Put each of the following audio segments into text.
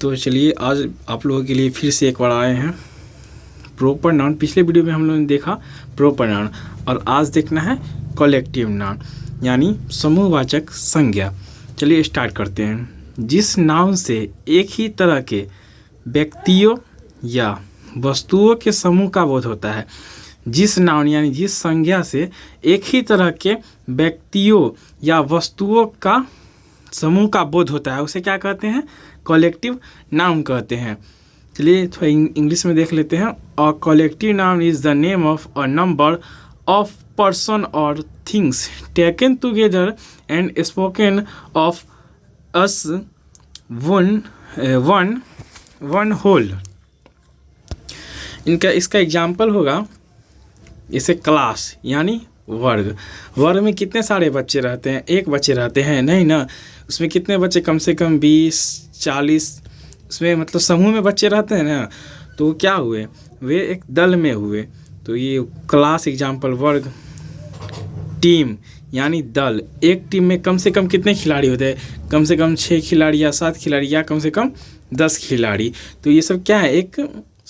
तो चलिए आज आप लोगों के लिए फिर से एक बार आए हैं प्रॉपर नाउन। पिछले वीडियो में हम लोगों ने देखा प्रॉपर नाउन और आज देखना है कलेक्टिव नाउन यानी समूहवाचक संज्ञा। चलिए स्टार्ट करते हैं। जिस नाउन से एक ही तरह के व्यक्तियों या वस्तुओं के समूह का बोध होता है, जिस नाउन यानी जिस संज्ञा से एक ही तरह के व्यक्तियों या वस्तुओं का समूह का बोध होता है उसे क्या कहते हैं? कलेक्टिव नाउन कहते हैं। चलिए थोड़ा इंग्लिश में देख लेते हैं। A collective noun is the name of a number of person और things taken together and spoken of as one whole. इसका एग्जाम्पल होगा जैसे क्लास यानी वर्ग। वर्ग में कितने सारे बच्चे रहते हैं? एक बच्चे रहते हैं नहीं ना, उसमें कितने बच्चे? कम से कम 20-40 उसमें मतलब समूह में बच्चे रहते हैं ना, तो वो क्या हुए? वे एक दल में हुए। तो ये क्लास एग्जाम्पल, वर्ग। टीम यानी दल, एक टीम में कम से कम कितने खिलाड़ी होते हैं? कम से कम 6 खिलाड़ी या 7 खिलाड़ी या कम से कम 10 खिलाड़ी। तो ये सब क्या है? एक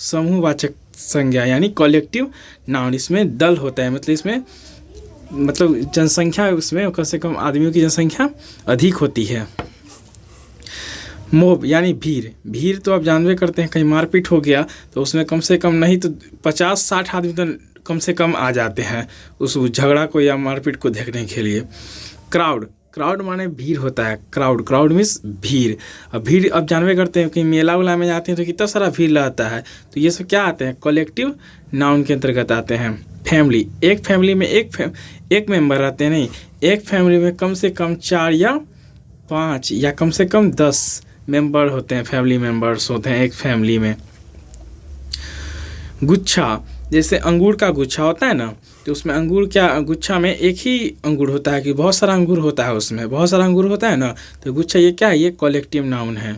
समूहवाचक संज्ञा यानी कलेक्टिव नाउन। इसमें दल होता है, मतलब इसमें जनसंख्या, उसमें कम से कम आदमियों की जनसंख्या अधिक होती है। मोब यानी भीड़। भीड़ तो आप जानबे करते हैं, कहीं मारपीट हो गया तो उसमें कम से कम नहीं तो 50-60 आदमी तो कम से कम आ जाते हैं उस झगड़ा को या मारपीट को देखने के लिए। क्राउड, क्राउड माने भीड़ होता है। क्राउड मीन्स भीड़। अब भीड़ अब जानबे करते हैं कि मेला उला में जाते हैं तो कितना सारा भीड़ रहता है, तो ये सब क्या आते हैं? कलेक्टिव नाउन के अंतर्गत आते हैं। फैमिली, एक फैमिली में एक मेंबर रहते हैं नहीं, एक फैमिली में कम से कम 4 या 5 या कम से कम 10 मेंबर होते हैं, फैमिली मेंबर्स होते हैं एक फैमिली में। गुच्छा, जैसे अंगूर का गुच्छा होता है ना, तो उसमें अंगूर क्या, गुच्छा में एक ही अंगूर होता है कि बहुत सारा अंगूर होता है? उसमें बहुत सारा अंगूर होता है ना, तो गुच्छा ये क्या है? ये कलेक्टिव नाउन है।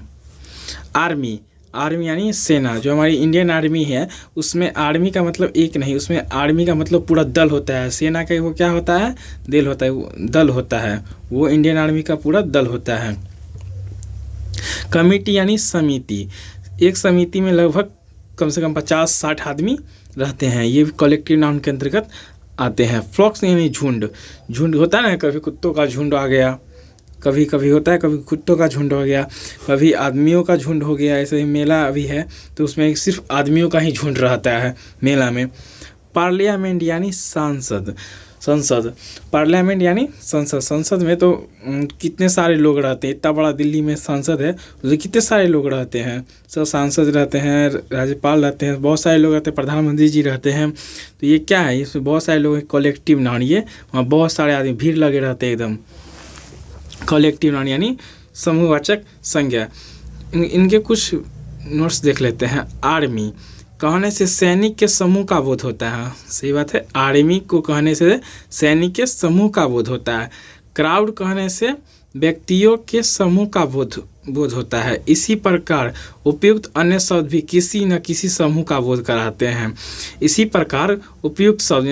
आर्मी, आर्मी यानी सेना। जो हमारी इंडियन आर्मी है उसमें आर्मी का मतलब एक नहीं, उसमें आर्मी का मतलब पूरा दल होता है। सेना का वो क्या होता है? दल होता है, दल होता है। वो इंडियन आर्मी का पूरा दल होता है। कमिटी यानी समिति, एक समिति में लगभग कम से कम 50-60 आदमी रहते हैं, ये भी कलेक्टिव नाउन के अंतर्गत आते हैं। फ्लॉक्स यानी झुंड। झुंड होता है ना, कभी कुत्तों का झुंड आ गया, कभी कभी होता है, कभी कुत्तों का झुंड हो गया, कभी आदमियों का झुंड हो गया। ऐसे ही मेला अभी है तो उसमें सिर्फ आदमियों का ही झुंड रहता है मेला में। पार्लियामेंट यानी सांसद, संसद। पार्लियामेंट यानी संसद। संसद में तो कितने सारे लोग रहते हैं, इतना बड़ा दिल्ली में संसद है उसमें कितने सारे लोग रहते हैं? सब सांसद रहते हैं, राज्यपाल रहते हैं, बहुत सारे लोग रहते हैं, प्रधानमंत्री जी रहते हैं। तो ये क्या है? इसमें बहुत सारे लोग कलेक्टिव नाउन। ये वहाँ बहुत सारे आदमी भीड़ लगे रहते हैं एकदम। कलेक्टिव नाउन यानी समूहवाचक संज्ञा। इनके कुछ नोट्स देख लेते हैं। आर्मी कहने से सैनिक के समूह का बोध होता है। सही बात है, आर्मी को कहने से सैनिक के समूह का बोध होता है। क्राउड कहने से व्यक्तियों के समूह का बोध होता है। इसी प्रकार उपयुक्त अन्य शब्द भी किसी न किसी समूह का बोध कराते हैं। इसी प्रकार उपयुक्त शब्द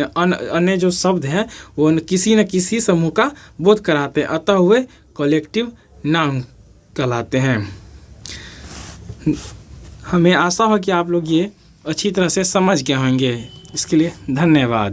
अन्य जो शब्द हैं वो किसी न किसी समूह का बोध कराते हैं, अतः हुए कलेक्टिव नाउन कहलाते हैं। हमें आशा हो कि आप लोग ये अच्छी तरह से समझ गए होंगे। इसके लिए धन्यवाद।